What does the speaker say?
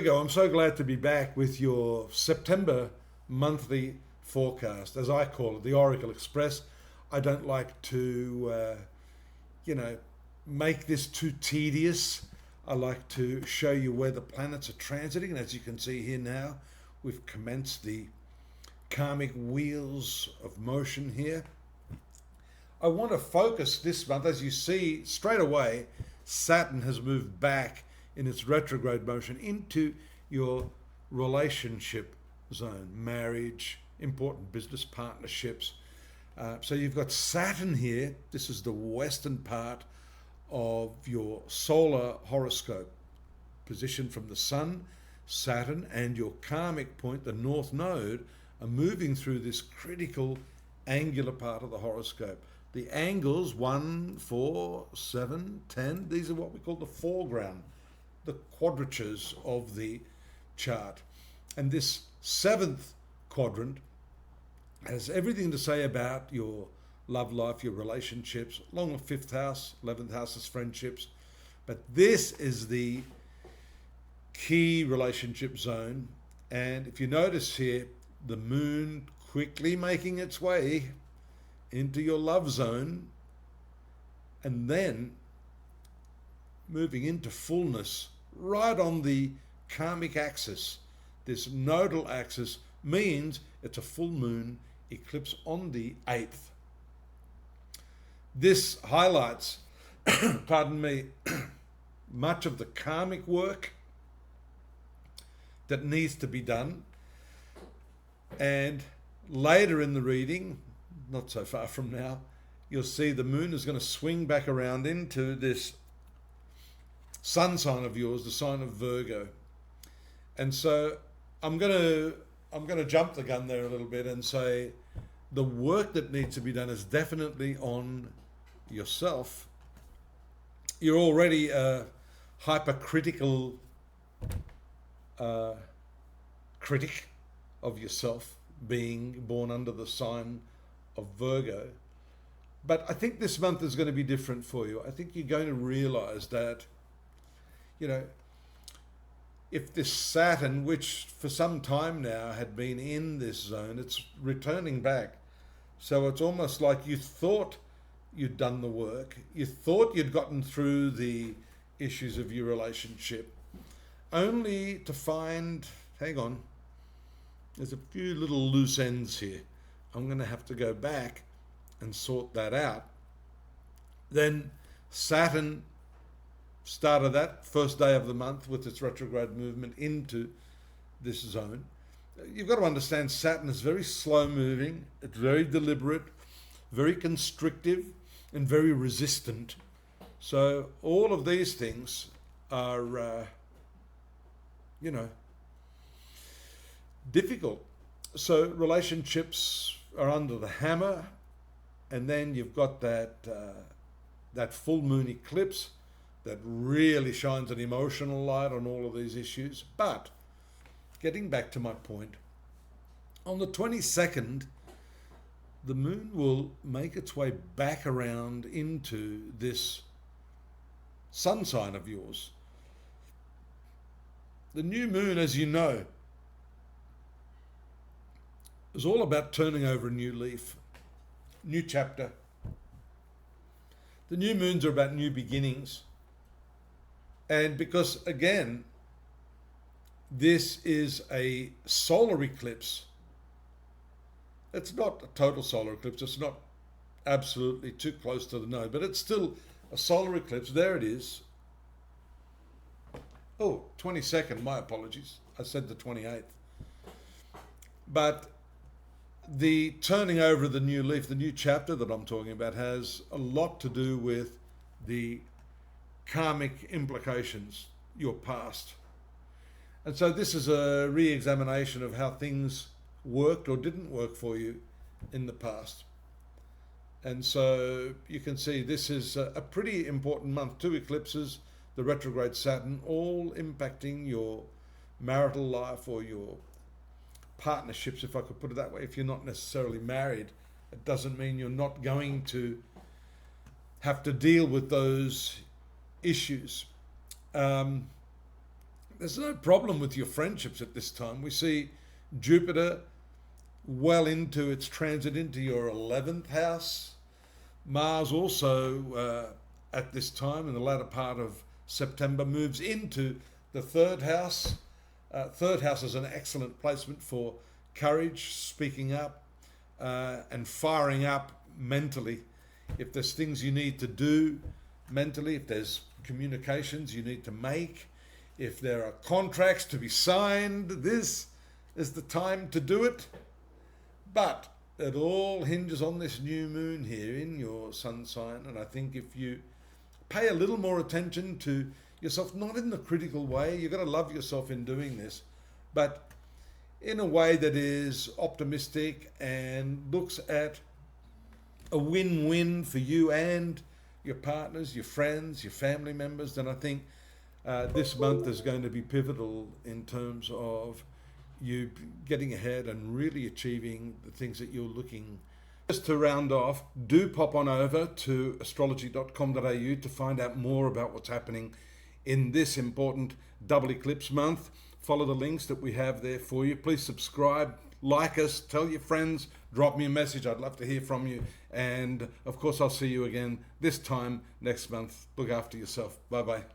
Virgo, I'm so glad to be back with your September monthly forecast, as I call it, the Oracle Express. I don't like to, make this too tedious. I like to show you where the planets are transiting, and as you can see here now, we've commenced the karmic wheels of motion here. I want to focus this month, as you see straight away, Saturn has moved back in its retrograde motion into your relationship zone, marriage, important business partnerships. So you've got Saturn here. This is the western part of your solar horoscope, positioned from the Sun. Saturn and your karmic point, the North Node, are moving through this critical angular part of the horoscope. The angles 1, 4, 7, 10, these are what we call the foreground, the quadratures of the chart. And this seventh quadrant has everything to say about your love life, your relationships, along with fifth house, 11th house is friendships. But this is the key relationship zone. And if you notice here, the moon quickly making its way into your love zone and then moving into fullness right on the karmic axis. This nodal axis means it's a full moon eclipse on the 8th. This highlights, pardon me, much of the karmic work that needs to be done. And later in the reading, not so far from now, you'll see the moon is going to swing back around into this sun sign of yours, the sign of Virgo. And so I'm going to jump the gun there a little bit and say the work that needs to be done is definitely on yourself. You're already a hypercritical critic of yourself, being born under the sign of Virgo. But I think this month is going to be different for you. I think you're going to realize that, if this Saturn, which for some time now had been in this zone, it's returning back. So it's almost like you thought you'd done the work. You thought you'd gotten through the issues of your relationship, only to find, hang on, there's a few little loose ends here. I'm going to have to go back and sort that out. Then Saturn started that first day of the month with its retrograde movement into this zone. You've got to understand Saturn is very slow moving, it's very deliberate, very constrictive, and very resistant. So all of these things are, difficult. So relationships are under the hammer, and then you've got that full moon eclipse that really shines an emotional light on all of these issues. But getting back to my point, on the 22nd, the moon will make its way back around into this sun sign of yours. The new moon, as you know, is all about turning over a new leaf, new chapter. The new moons are about new beginnings. And because, again, this is a solar eclipse, it's not a total solar eclipse, it's not absolutely too close to the node, but it's still a solar eclipse. There it is. Oh, 22nd, my apologies. I said the 28th. But the turning over of the new leaf, the new chapter that I'm talking about, has a lot to do with the karmic implications, your past. And so this is a re-examination of how things worked or didn't work for you in the past. And so you can see this is a pretty important month. 2 eclipses, the retrograde Saturn, all impacting your marital life or your partnerships, if I could put it that way. If you're not necessarily married, it doesn't mean you're not going to have to deal with those issues. there's no problem with your friendships at this time. We see Jupiter well into its transit into your 11th house. Mars also at this time, in the latter part of September, moves into the 3rd house. 3rd house is an excellent placement for courage, speaking up, and firing up mentally. If there's things you need to do mentally, if there's communications you need to make, if there are contracts to be signed, this is the time to do it. But it all hinges on this new moon here in your sun sign, and I think if you pay a little more attention to yourself, not in the critical way, you've got to love yourself in doing this, but in a way that is optimistic and looks at a win-win for you and your partners, your friends, your family members, then I think this month is going to be pivotal in terms of you getting ahead and really achieving the things that you're looking. Just to round off, do pop on over to astrology.com.au to find out more about what's happening in this important double eclipse month. Follow the links that we have there for you. Please subscribe, like us, tell your friends, drop me a message. I'd love to hear from you. And of course, I'll see you again this time next month. Look after yourself. Bye-bye.